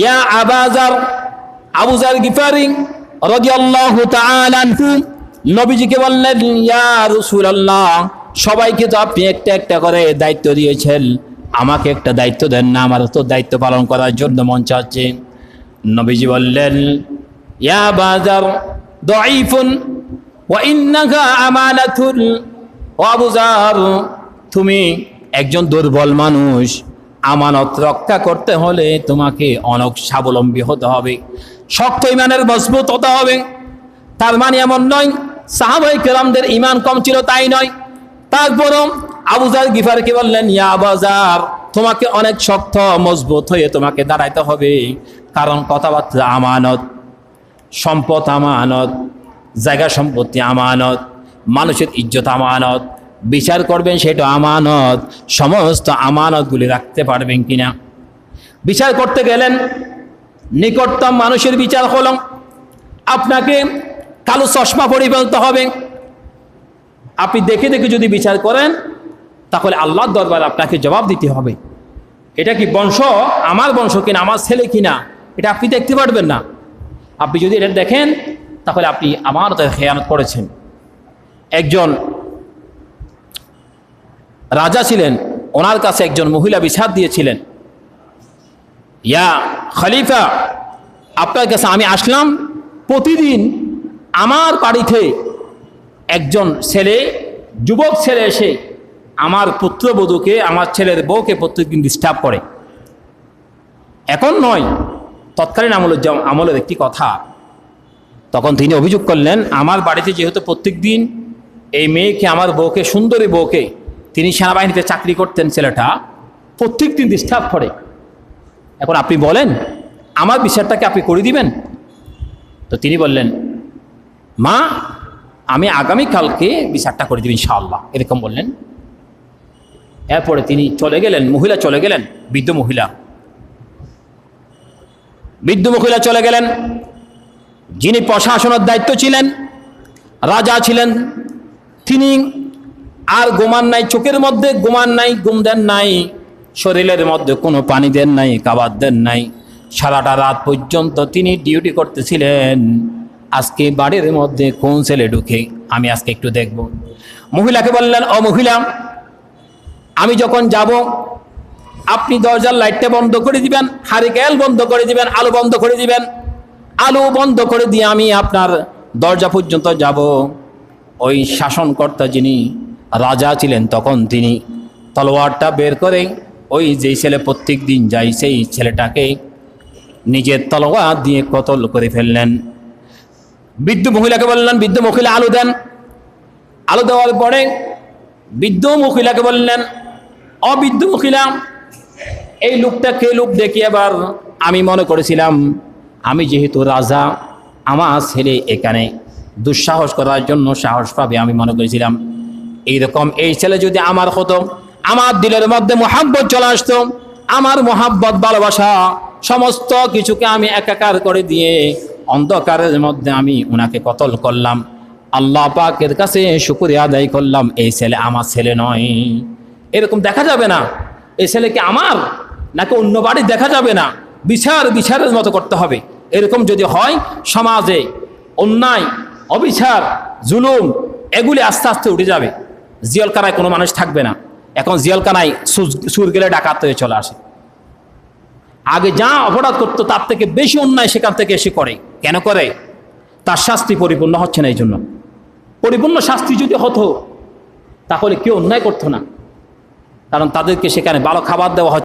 ইয়া আবা যার, আবু যার গিফারি রাদিয়াল্লাহু তাআলা আনহু নবীজিকে বললেন, ইয়া রাসূলুল্লাহ, সবাইকে তো আপনি একটা একটা করে দায়িত্ব দিয়েছেন, আমাকে একটা দায়িত্ব দেন না, আমার তো দায়িত্ব পালন করার জন্য মন চাচ্ছে। নবীজি বললেন, ইয়া আবা যার দাঈফুন ওয়া ইন্নাহা আমানাতুন, ও আবু যার, তুমি একজন দুর্বল মানুষ, আমানত রক্ষা করতে হলে তোমাকে অনেক স্বাবলম্বী হতে হবে, শক্ত ইমানের মজবুত হতে হবে। তার মানে এমন নয় সাহাবায়ে কেরামদের ইমান কম ছিল তাই নয়। তারপরও আবু যার গিফারকে বললেন, ইয়া আবু যার, তোমাকে অনেক শক্ত মজবুত হয়ে তোমাকে দাঁড়াইতে হবে, কারণ কথাবার্তা আমানত, সম্পদ আমানত, জায়গা সম্পত্তি আমানত, মানুষের ইজ্জত আমানত, বিচার করবেন সেটা আমানত, সমস্ত আমানতগুলি রাখতে পারবেন কিনা। বিচার করতে গেলেন, নিকটতম মানুষের বিচার হলো আপনাকে কালো চশমা পরে ফেলতে হবে। আপনি দেখে দেখে যদি বিচার করেন তাহলে আল্লাহর দরবারে আপনাকে জবাব দিতে হবে। এটা কি বংশ, আমার বংশ কিনা, আমার ছেলে কিনা, এটা আপনি দেখতে পারবেন না। আপনি যদি এটা দেখেন তাহলে আপনি আমানতের খেয়ানত করেছেন। একজন রাজা ছিলেন, ওনার কাছে একজন মহিলা বিচার দিয়েছিলেন, ইয়া খলিফা, আপনার কাছে আমি আসলাম, প্রতিদিন আমার বাড়িতে একজন ছেলে, যুবক ছেলে এসে আমার পুত্রবধূকে, আমার ছেলের বউকে প্রত্যেকদিন ডিস্টার্ব করে। এখন নয়, তৎকালীন আমলের একটি কথা। তখন তিনি অভিযোগ করলেন, আমার বাড়িতে যেহেতু প্রত্যেক দিন এই মেয়েকে, আমার বউকে, সুন্দরী বউকে, তিনি সেনাবাহিনীতে চাকরি করতেন, ছেলেটা প্রত্যেক দিন ডিস্টার্ব করে। এখন আপনি বলেন আমার বিচারটাকে আপনি করে দিবেন? তো তিনি বললেন, মা, আমি আগামীকালকে বিচারটা করে দিব ইনশাআল্লাহ, এরকম বললেন। এরপরে তিনি চলে গেলেন, মহিলা চলে গেলেন, বৃদ্ধ মহিলা চলে গেলেন। যিনি প্রশাসনের দায়িত্ব ছিলেন, রাজা ছিলেন, তিনি আর ঘুমান নাই, চোখের মধ্যে ঘুমান নাই, ঘুম দেন নাই, শরীরের মধ্যে কোনো পানি দেন নাই, খাবার দেন নাই, সারাটা রাত পর্যন্ত তিনি ডিউটি করতেছিলেন। আজকে বাড়ির মধ্যে কোন ছেলে ঢুকে, আমি আজকে একটু দেখব। মহিলাকে বললেন, ও মহিলা, আমি যখন যাব আপনি দরজার লাইটটা বন্ধ করে দিবেন, হারিকেল বন্ধ করে দিবেন, আলো বন্ধ করে দিবেন। আলো বন্ধ করে দিয়ে আমি আপনার দরজা পর্যন্ত যাব। ওই শাসনকর্তা যিনি রাজা ছিলেন, তখন তিনি তলোয়ারটা বের করে ওই যেই ছেলে প্রত্যেক দিন যায় সেই ছেলেটাকে নিজের তলোয়ার দিয়ে কতল করে ফেললেন। বৃদ্ধ মহিলাকে বললেন, বৃদ্ধ মহিলা আলো দেন। আলো দেওয়ার পরে বৃদ্ধ মহিলাকে বললেন, অবৃদ্ধ মহিলা, এই লোকটা কে লোক দেখি এবার আমি মনে করেছিলাম আমি যেহেতু রাজা, আমার ছেলে এখানে দুঃসাহস করার জন্য সাহস পাবে, আমি মনে করেছিলাম। এইরকম এই ছেলে যদি আমার হতো, আমার দিলের মধ্যে মোহাব্বত চলে আসতো, আমার মোহাব্বত, ভালোবাসা সমস্ত কিছুকে আমি একাকার করে দিয়ে অন্ধকারের মধ্যে আমি ওনাকে কতল করলাম। আল্লাহ পাকের কাছে শুকরিয়া আদায় করলাম, এই ছেলে আমার ছেলে নয়। এরকম দেখা যাবে না। এই ছেলেকে আমার নাকি অন্য বাড়ি দেখা যাবে না, বিচারের মতো করতে হবে। এরকম যদি হয় সমাজে অন্যায়, অবিচার, জুলুম এগুলি আস্তে আস্তে উঠে যাবে। জিয়ালকানায় কোনো মানুষ থাকবে না। এখন জিয়ালকানায় সুর গেলে ডাকাত হয়ে চলে আসে। আগে যা অপরাধ করতো তার থেকে বেশি অন্যায় সেখান থেকে এসে করে। কেন করে? তার শাস্তি পরিপূর্ণ হচ্ছে না। এই জন্য পরিপূর্ণ শাস্তি যদি হতো তাহলে কেউ অন্যায় করতো না, কারণ তাদেরকে সেখানে ভালো খাবার দেওয়া হচ্ছে।